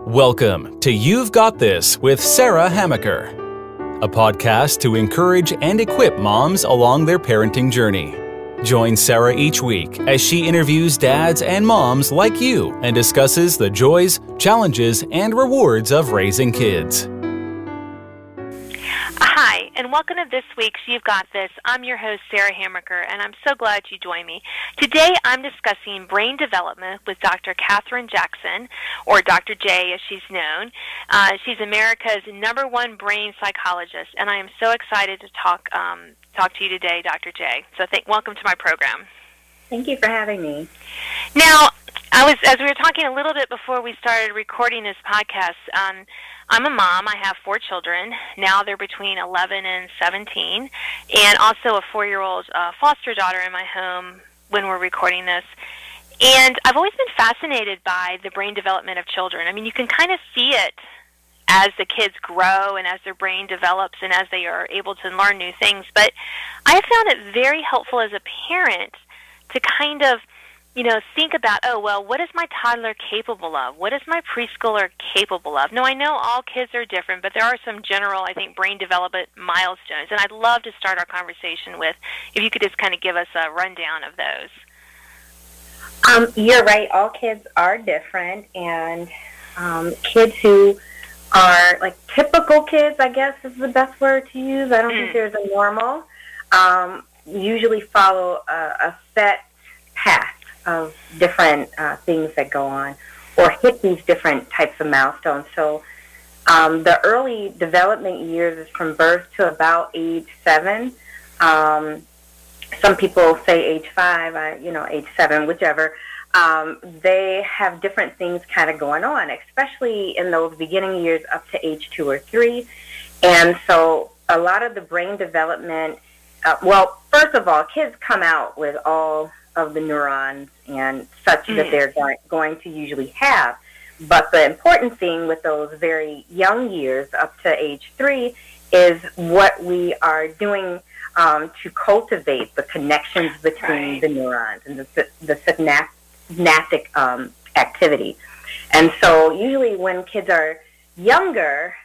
Welcome to You've Got This with Sarah Hamaker, a podcast to encourage and equip moms along their parenting journey. Join Sarah each week as she interviews dads and moms like you and discusses the joys, challenges, and rewards of raising kids. Hi, and welcome to this week's You've Got This. I'm your host, Sarah Hamaker, and I'm so glad you joined me. Today, I'm discussing brain development with Dr. Katherine Jackson, or Dr. J as she's known. She's America's #1 brain psychologist, and I am so excited to talk to you today, Dr. J. So welcome to my program. Thank you for having me. Now, as we were talking a little bit before we started recording this podcast, I'm a mom. I have 4 children. Now they're between 11 and 17, and also a 4-year-old foster daughter in my home when we're recording this. And I've always been fascinated by the brain development of children. I mean, you can kind of see it as the kids grow and as their brain develops and as they are able to learn new things. But I have found it very helpful as a parent to kind of think about, what is my toddler capable of? What is my preschooler capable of? Now, I know all kids are different, but there are some general, I think, brain development milestones. And I'd love to start our conversation with, if you could just kind of give us a rundown of those. You're right. All kids are different. And kids who are, like, typical kids, I guess is the best word to use. I don't think there's a normal. Usually follow a set path of different things that go on or hit these different types of milestones. So the early development years is from birth to about age 7. Some people say age 5, age 7, whichever. They have different things kind of going on, especially in those beginning years up to age 2 or 3. And so a lot of the brain development, first of all, kids come out with all of the neurons and such that they're going to usually have. But the important thing with those very young years up to age 3 is what we are doing to cultivate the connections between the neurons and the synaptic activity. And so usually when kids are younger,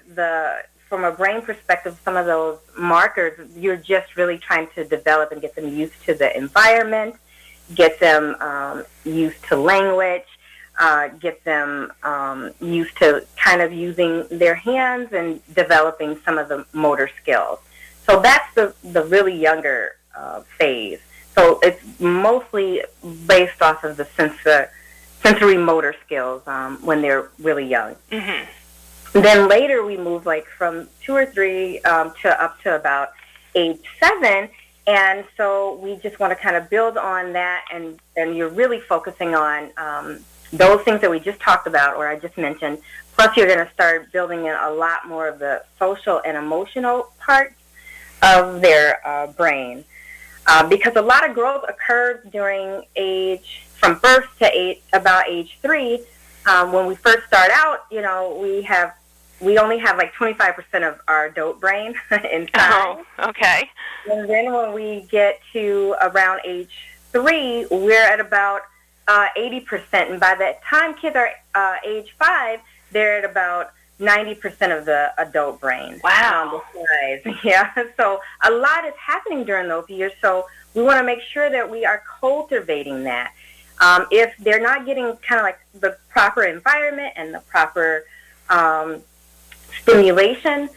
from a brain perspective, some of those markers, you're just really trying to develop and get them used to the environment, get them used to language, get them used to kind of using their hands and developing some of the motor skills. So that's the really younger phase. So it's mostly based off of the sensory motor skills when they're really young. Mm-hmm. Then later we move from 2 or 3 to up to about age 7. And so we just want to kind of build on that, and you're really focusing on those things that we just talked about or I just mentioned, plus you're going to start building in a lot more of the social and emotional parts of their brain. Because a lot of growth occurs during from birth to about age 3. When we first start out, we only have 25% of our adult brain inside. Oh, okay. And then when we get to around age 3, we're at about 80%. And by the time kids are age 5, they're at about 90% of the adult brain. Wow. The size. Yeah. So a lot is happening during those years. So we want to make sure that we are cultivating that. If they're not getting kind of the proper environment and the proper stimulation,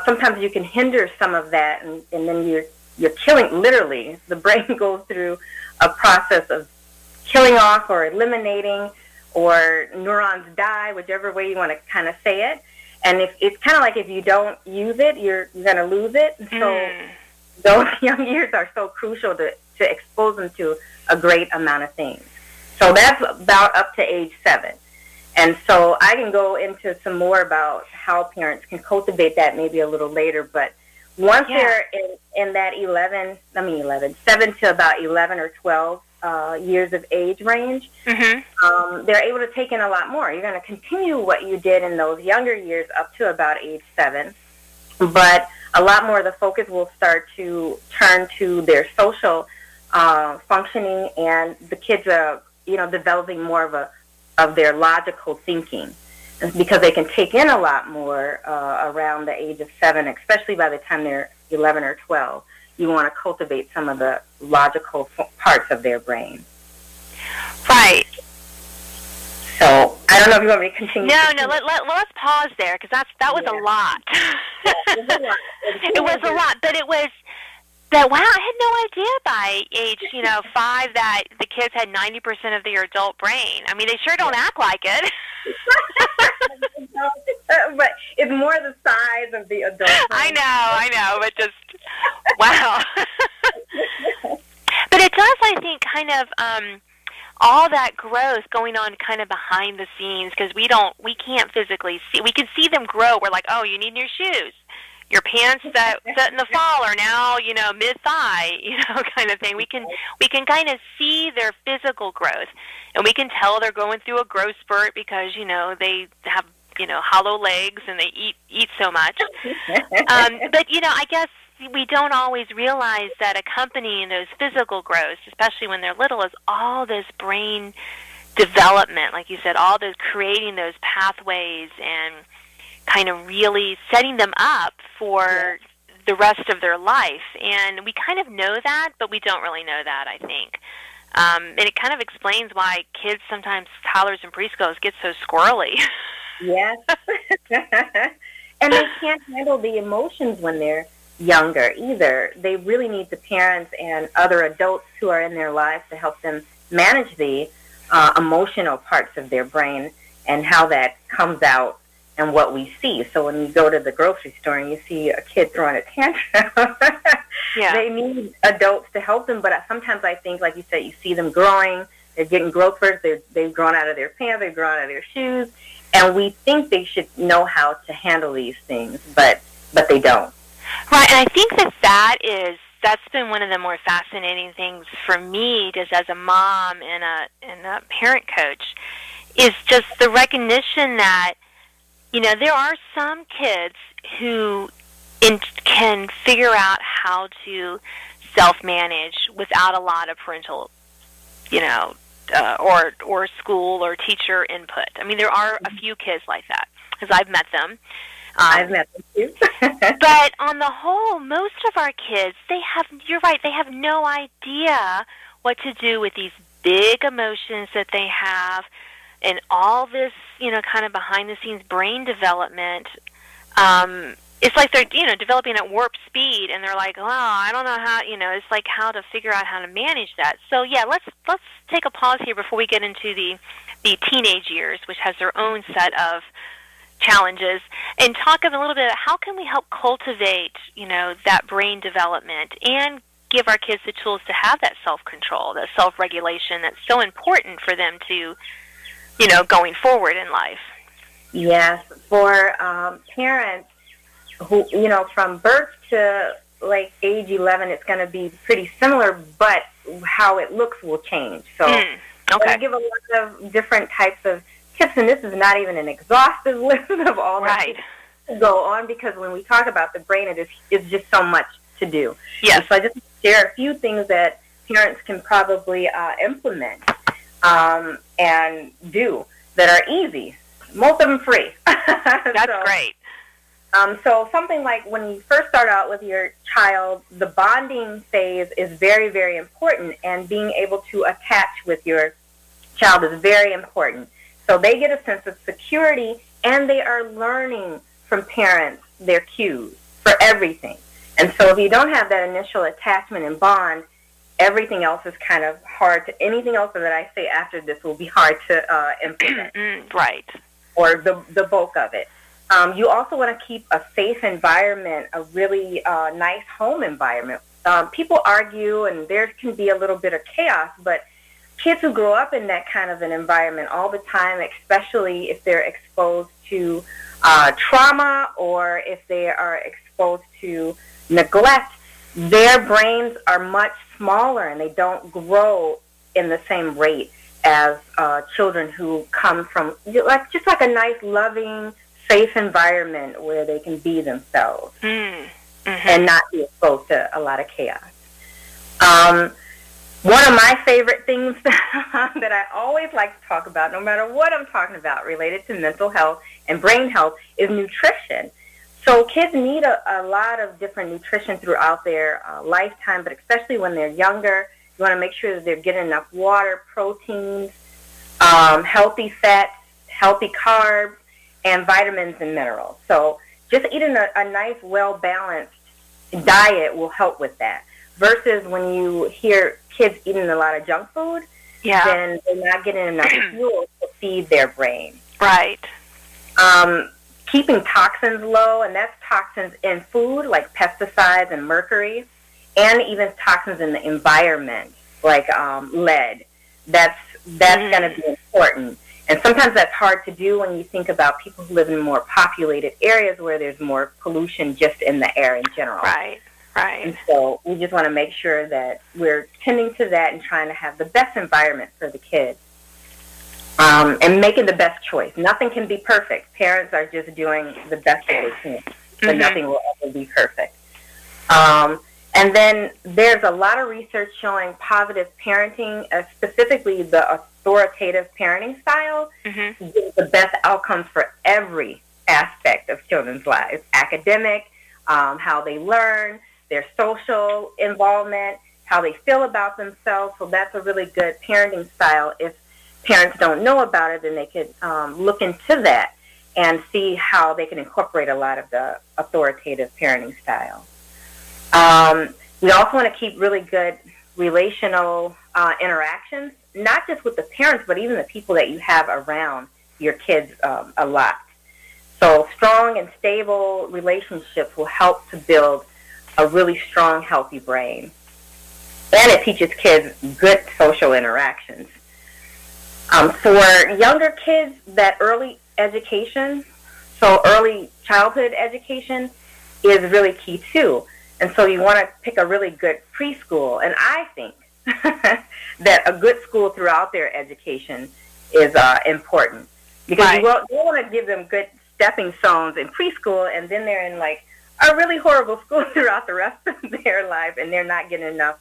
sometimes you can hinder some of that, and then you're killing, literally, the brain goes through a process of killing off or eliminating, or neurons die, whichever way you want to kind of say it. And it's kind of like if you don't use it, you're going to lose it. So those young years are so crucial to expose them to a great amount of things. So that's about up to age 7. And so I can go into some more about how parents can cultivate that maybe a little later. But once they're in that 7 to about 11 or 12 years of age range, they're able to take in a lot more. You're going to continue what you did in those younger years up to about age 7. But a lot more of the focus will start to turn to their social functioning, and the kids are, developing more of their logical thinking. because they can take in a lot more around the age of 7, especially by the time they're 11 or 12. You want to cultivate some of the logical parts of their brain. Right. So I don't know if you want me to continue. No. Let's pause there, because that was a lot. It was a lot. It was a lot, but it was that. Wow, I had no idea by age 5 that the kids had 90% of their adult brain. I mean, they sure don't act like it. But it's more the size of the adult brain. I know, but just wow. But it does, I think, kind of. All that growth going on kind of behind the scenes, because we can't physically see. We can see them grow. We're like, oh, you need new shoes. Your pants that set in the fall are now, mid-thigh, kind of thing. We can kind of see their physical growth, and we can tell they're going through a growth spurt because, they have, hollow legs and they eat so much. But, I guess we don't always realize that accompanying those physical growths, especially when they're little, is all this brain development, like you said, all those creating those pathways and kind of really setting them up for the rest of their life. And we kind of know that, but we don't really know that, I think. And it kind of explains why kids sometimes, toddlers and preschoolers, get so squirrely. Yes. And they can't handle the emotions when they're younger either. They really need the parents and other adults who are in their lives to help them manage the emotional parts of their brain and how that comes out and what we see. So when you go to the grocery store and you see a kid throwing a tantrum, they need adults to help them. But sometimes I think, like you said, you see them growing, they're getting growth spurts, they've grown out of their pants, they've grown out of their shoes, and we think they should know how to handle these things, but they don't. Right, and I think that's been one of the more fascinating things for me, just as a mom and a parent coach, is just the recognition that, there are some kids who can figure out how to self-manage without a lot of parental, or school or teacher input. I mean, there are a few kids like that, because I've met them. I've met them too. But on the whole, most of our kids, you're right, they have no idea what to do with these big emotions that they have and all this, kind of behind-the-scenes brain development. It's like they're, developing at warp speed, and they're like, oh, I don't know how, it's like how to figure out how to manage that. So, let's take a pause here before we get into the teenage years, which has their own set of challenges, and talk a little bit about how can we help cultivate, that brain development and give our kids the tools to have that self-control, that self-regulation that's so important for them to, going forward in life. Yes, for parents who, from birth to like age 11, it's going to be pretty similar, but how it looks will change. So I give a lot of different types of tips, and this is not even an exhaustive list of all that to go on, because when we talk about the brain, it's just so much to do. Yes. And so I just share a few things that parents can probably implement and do that are easy. Most of them free. That's great. So something like when you first start out with your child, the bonding phase is very, very important, and being able to attach with your child is very important. So they get a sense of security, and they are learning from parents their cues for everything. And so if you don't have that initial attachment and bond, everything else is kind of hard to, anything else that I say after this will be hard to implement. Right. Or the bulk of it. You also want to keep a safe environment, a really nice home environment. People argue, and there can be a little bit of chaos, but kids who grow up in that kind of an environment all the time, especially if they're exposed to trauma or if they are exposed to neglect, their brains are much smaller and they don't grow in the same rate as children who come from just like a nice, loving, safe environment where they can be themselves and not be exposed to a lot of chaos. One of my favorite things that I always like to talk about, no matter what I'm talking about related to mental health, and brain health is nutrition. So kids need a lot of different nutrition throughout their lifetime, but especially when they're younger, you want to make sure that they're getting enough water, proteins, healthy fats, healthy carbs, and vitamins and minerals. So just eating a nice, well-balanced diet will help with that. Versus when you hear kids eating a lot of junk food, then they're not getting enough fuel to feed their brain. Right. Keeping toxins low, and that's toxins in food like pesticides and mercury, and even toxins in the environment like lead. That's going to be important. And sometimes that's hard to do when you think about people who live in more populated areas where there's more pollution just in the air in general. Right. Right. And so we just want to make sure that we're tending to that and trying to have the best environment for the kids. And making the best choice. Nothing can be perfect. Parents are just doing the best that they can, but nothing will ever be perfect. And then there's a lot of research showing positive parenting, specifically the authoritative parenting style, gives the best outcomes for every aspect of children's lives. Academic, how they learn, their social involvement, how they feel about themselves. So that's a really good parenting style. If parents don't know about it, then they could look into that and see how they can incorporate a lot of the authoritative parenting style. We also want to keep really good relational interactions, not just with the parents, but even the people that you have around your kids a lot. So strong and stable relationships will help to build a really strong, healthy brain. And it teaches kids good social interactions. For younger kids, that early education, so early childhood education, is really key too. And so you want to pick a really good preschool. And I think that a good school throughout their education is important. Because you don't want to give them good stepping stones in preschool, and then they're in like a really horrible school throughout the rest of their life, and they're not getting enough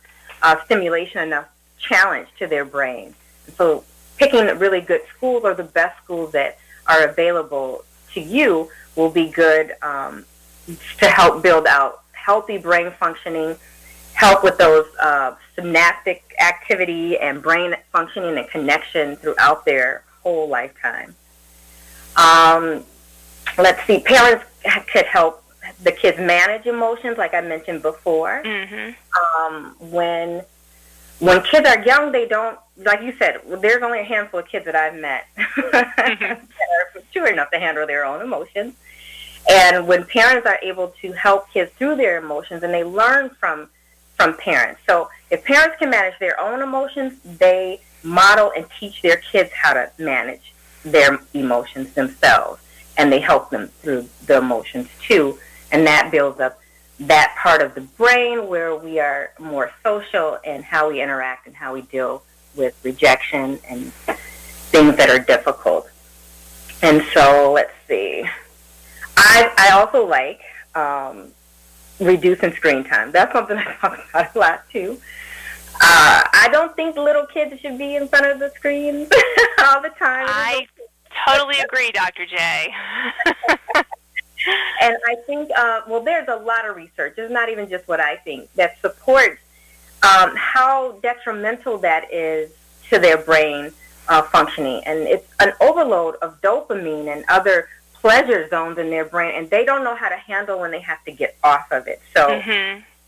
stimulation, enough challenge to their brain. So picking really good schools or the best schools that are available to you will be good to help build out healthy brain functioning, help with those synaptic activity and brain functioning and connection throughout their whole lifetime. Let's see, parents could help the kids manage emotions, like I mentioned before. When kids are young, they don't, like you said, there's only a handful of kids that I've met that are mature enough to handle their own emotions. And when parents are able to help kids through their emotions, and they learn from parents. So if parents can manage their own emotions, they model and teach their kids how to manage their emotions themselves. And they help them through the emotions too. And that builds up that part of the brain where we are more social and how we interact and how we deal with rejection and things that are difficult. And so, let's see. I also like reducing screen time. That's something I talk about a lot, too. I don't think little kids should be in front of the screens all the time. I totally agree, Dr. J. And I think, there's a lot of research. It's not even just what I think that supports how detrimental that is to their brain functioning. And it's an overload of dopamine and other pleasure zones in their brain, and they don't know how to handle when they have to get off of it. So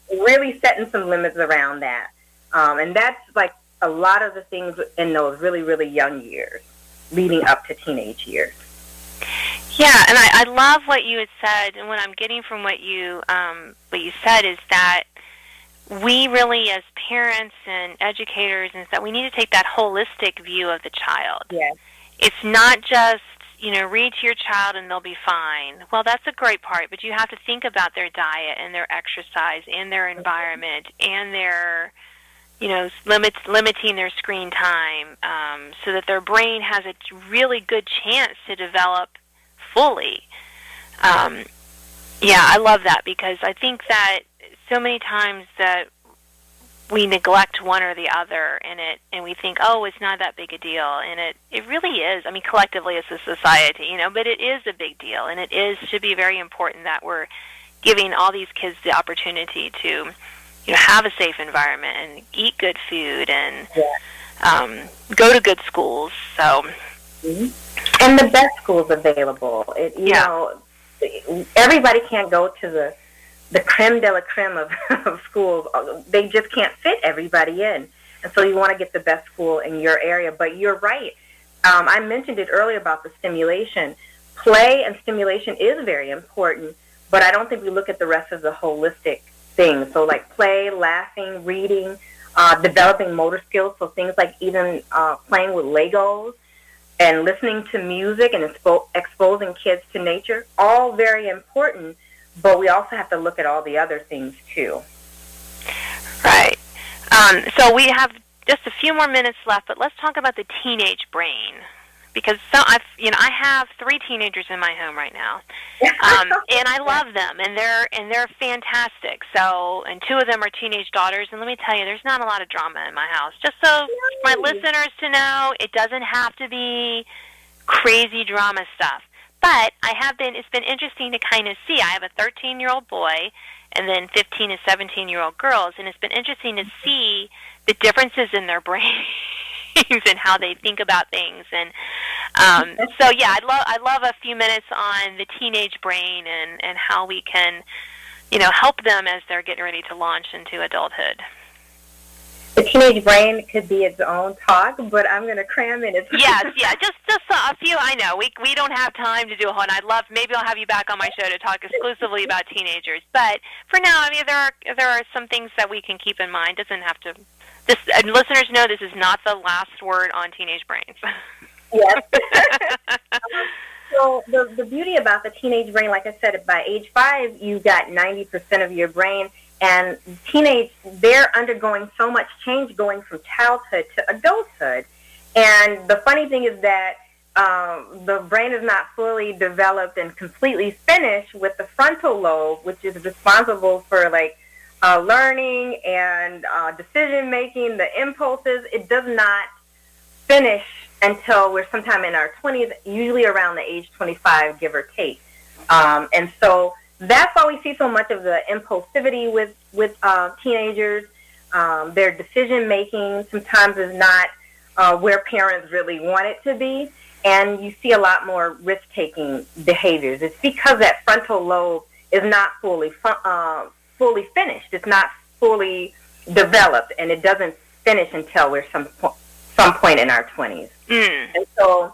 really setting some limits around that. And that's like a lot of the things in those really, really young years leading up to teenage years. Yeah, and I love what you had said, and what I'm getting from what you said is that we really, as parents and educators, is that we need to take that holistic view of the child. Yes. It's not just, read to your child and they'll be fine. Well, that's a great part, but you have to think about their diet and their exercise and their environment and their, limiting their screen time so that their brain has a really good chance to develop fully. I love that, because I think that so many times that we neglect one or the other, and we think, oh, it's not that big a deal, and it really is. I mean, collectively as a society, but it is a big deal, and should be very important that we're giving all these kids the opportunity to, have a safe environment and eat good food and go to good schools. So, and the best schools available. Everybody can't go to the creme de la creme of schools. They just can't fit everybody in. And so you want to get the best school in your area. But you're right. I mentioned it earlier about the stimulation. Play and stimulation is very important, but I don't think we look at the rest of the holistic things. So like play, laughing, reading, developing motor skills. So things like even playing with Legos and listening to music and exposing kids to nature, all very important. But we also have to look at all the other things, too. Right. So we have just a few more minutes left, but let's talk about the teenage brain. Because I have 3 teenagers in my home right now, and I love them, and they're fantastic. So, and 2 of them are teenage daughters, and let me tell you, there's not a lot of drama in my house. Just so my listeners to know, it doesn't have to be crazy drama stuff. But it's been interesting to kind of see. I have a 13-year-old boy and then 15 and 17-year-old girls, and it's been interesting to see the differences in their brains and how they think about things. And so, yeah, I'd love a few minutes on the teenage brain and how we can, help them as they're getting ready to launch into adulthood. The teenage brain could be its own talk, but I'm going to cram in its Yes, just a few. I know we don't have time to do a whole. And maybe I'll have you back on my show to talk exclusively about teenagers. But for now, I mean, there are some things that we can keep in mind. Doesn't have to. Listeners know this is not the last word on teenage brains. Yes. So the beauty about the teenage brain, like I said, by age 5, you've got 90% of your brain. And they're undergoing so much change going from childhood to adulthood. And the funny thing is that the brain is not fully developed and completely finished with the frontal lobe, which is responsible for learning and decision-making, the impulses. It does not finish until we're sometime in our 20s, usually around the age 25, give or take. And so that's why we see so much of the impulsivity with teenagers. Their decision-making sometimes is not where parents really want it to be, and you see a lot more risk-taking behaviors. It's because that frontal lobe is not fully finished. It's not fully developed, and it doesn't finish until we're some point in our 20s. And so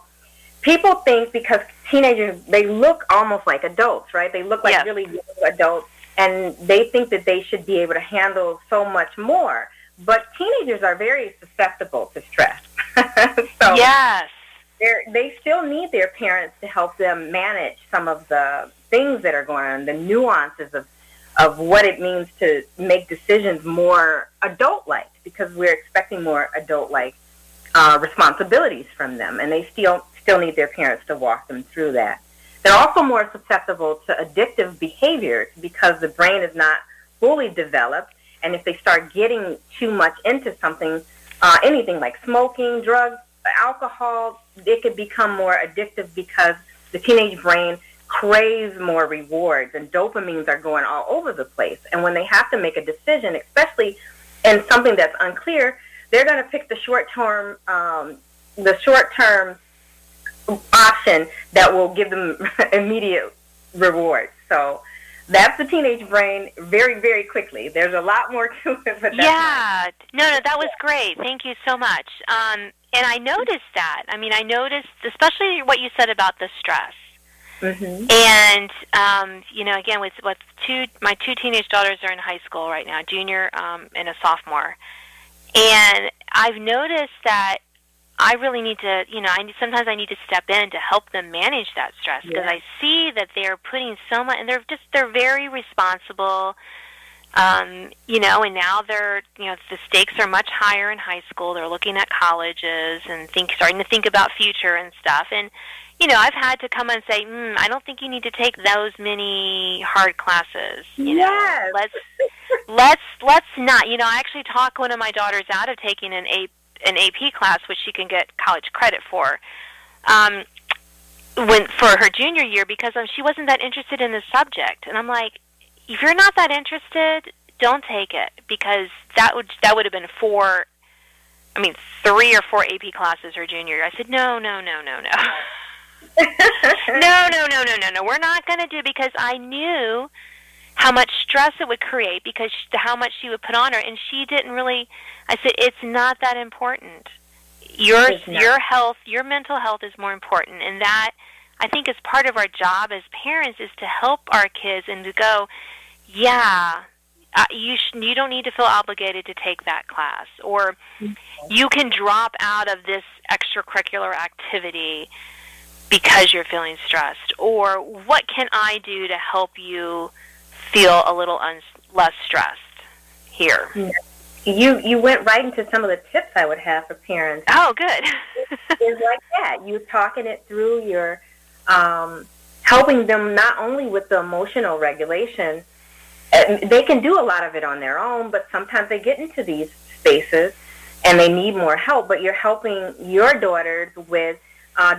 people think because teenagers, they look almost like adults, right? They look like really young adults, and they think that they should be able to handle so much more. But teenagers are very susceptible to stress. So they still need their parents to help them manage some of the things that are going on, the nuances of what it means to make decisions more adult-like, because we're expecting more adult-like responsibilities from them, and they still need their parents to walk them through that. They're also more susceptible to addictive behaviors because the brain is not fully developed, and if they start getting too much into something, anything like smoking, drugs, alcohol, it could become more addictive because the teenage brain craves more rewards, and dopamines are going all over the place. And when they have to make a decision, especially in something that's unclear, they're going to pick the short-term option that will give them immediate rewards. So that's the teenage brain very, very quickly. There's a lot more to it. But No, that was great. Thank you so much. And I noticed that. I mean, I noticed especially what you said about the stress. Mm-hmm. And, again, with my 2 teenage daughters are in high school right now, junior and a sophomore. And I've noticed that I really need to, sometimes I need to step in to help them manage that stress because I see that they're putting so much, and they're very responsible, and now they're, the stakes are much higher in high school. They're looking at colleges and starting to think about future and stuff. And, I've had to come and say, I don't think you need to take those many hard classes. let's not. You know, I actually talked one of my daughters out of taking an AP class, which she can get college credit for, for her junior year, because she wasn't that interested in the subject. And I'm like, if you're not that interested, don't take it, because that would have been 3 or 4 AP classes her junior year. I said, no. No. We're not going to do it, because I knew how much stress it would create, because how much she would put on her, and she didn't really. I said, it's not that important. Your health, your mental health is more important, and that, I think, is part of our job as parents, is to help our kids and to go, yeah, you don't need to feel obligated to take that class, or you can drop out of this extracurricular activity because you're feeling stressed, or what can I do to help you feel a little less stressed here? You went right into some of the tips I would have for parents. Oh, good. It's like that. You're talking it through. You're helping them not only with the emotional regulation. They can do a lot of it on their own, but sometimes they get into these spaces and they need more help. But you're helping your daughters with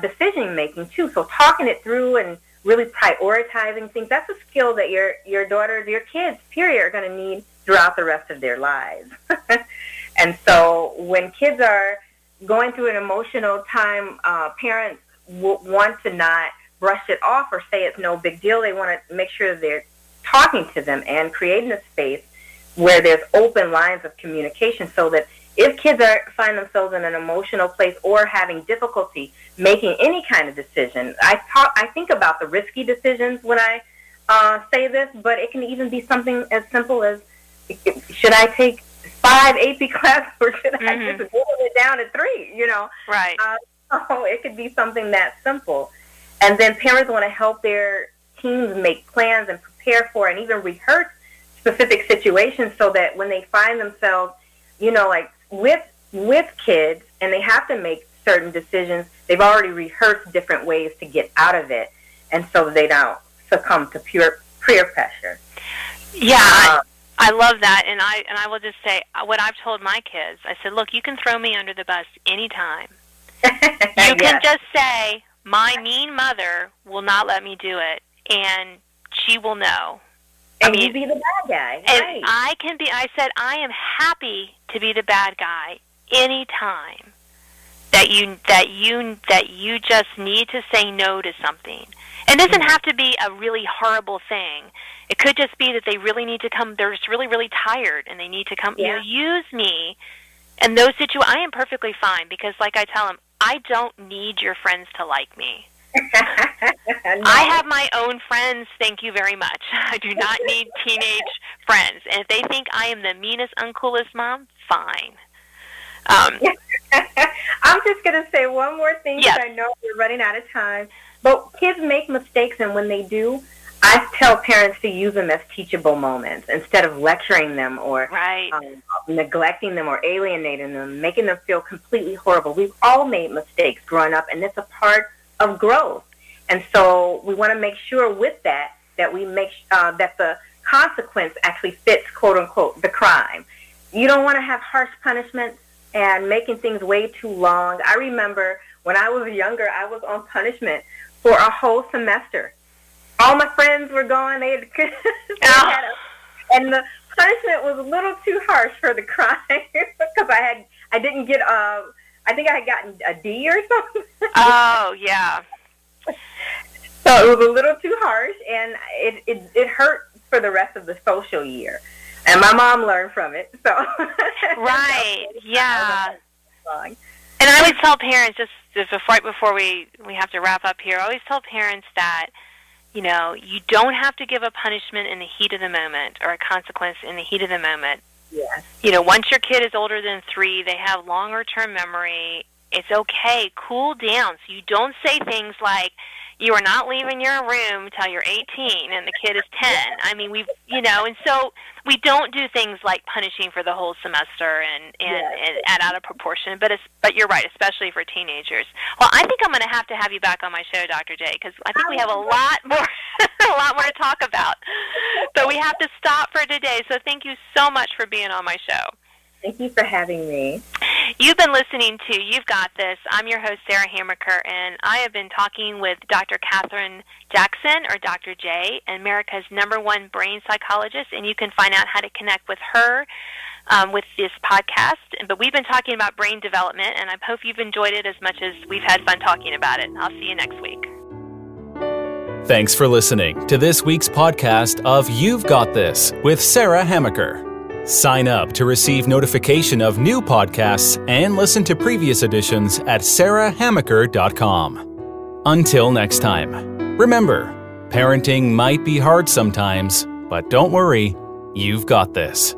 decision-making, too. So talking it through and really prioritizing things, that's a skill that your daughters, your kids, period, are going to need throughout the rest of their lives. And so when kids are going through an emotional time, parents want to not brush it off or say it's no big deal. They want to make sure they're talking to them and creating a space where there's open lines of communication, so that if kids find themselves in an emotional place or having difficulty making any kind of decision, I think about the risky decisions when I say this, but it can even be something as simple as, should I take 5 AP classes, or should I just whittle it down to 3, you know? Right. So it could be something that simple. And then parents want to help their teens make plans and prepare for and even rehearse specific situations, so that when they find themselves, you know, like with kids and they have to make certain decisions, they've already rehearsed different ways to get out of it, and so they don't succumb to peer pressure. Yeah, I love that, and I will just say what I've told my kids. I said, look, you can throw me under the bus anytime. You can just say, my mean mother will not let me do it, and she will know. And you be the bad guy. And right. I said, I am happy to be the bad guy anytime that you just need to say no to something. And it doesn't have to be a really horrible thing. It could just be that they really need to come, they're just really, really tired, and they need to come, use me. And those situations, I am perfectly fine, because like I tell them, I don't need your friends to like me. No. I have my own friends, thank you very much. I do not need teenage friends. And if they think I am the meanest, uncoolest mom, fine. I'm just going to say one more thing, because I know we're running out of time. But kids make mistakes, and when they do, I tell parents to use them as teachable moments instead of lecturing them or neglecting them or alienating them, making them feel completely horrible. We've all made mistakes growing up, and it's a part of growth. And so we want to make sure with that we make that the consequence actually fits, quote unquote, the crime. You don't want to have harsh punishments and making things way too long. I remember when I was younger, I was on punishment for a whole semester. All my friends were gone. And the punishment was a little too harsh for the crime, because I didn't get I think I had gotten a D or something. Oh, yeah. So it was a little too harsh, and it hurt for the rest of the social year. And my mom learned from it. So right, yeah. And I always tell parents, just right before we have to wrap up here, I always tell parents that, you know, you don't have to give a punishment in the heat of the moment, or a consequence in the heat of the moment. Yes. You know, once your kid is older than 3, they have longer-term memory. It's okay. Cool down. So you don't say things like, you are not leaving your room till you're 18 and the kid is 10. I mean, and so we don't do things like punishing for the whole semester and add out of proportion. But you're right, especially for teenagers. Well, I think I'm going to have you back on my show, Dr. J, because I think we have a lot more to talk about. But we have to stop for today, so thank you so much for being on my show. Thank you for having me. You've been listening to You've Got This. I'm your host, Sarah Hamaker, and I have been talking with Dr. Katherine Jackson, or Dr. J, America's #1 brain psychologist, and you can find out how to connect with her with this podcast. But we've been talking about brain development, and I hope you've enjoyed it as much as we've had fun talking about it. I'll see you next week. Thanks for listening to this week's podcast of You've Got This with Sarah Hamaker. Sign up to receive notification of new podcasts and listen to previous editions at sarahhamaker.com. Until next time, remember, parenting might be hard sometimes, but don't worry, you've got this.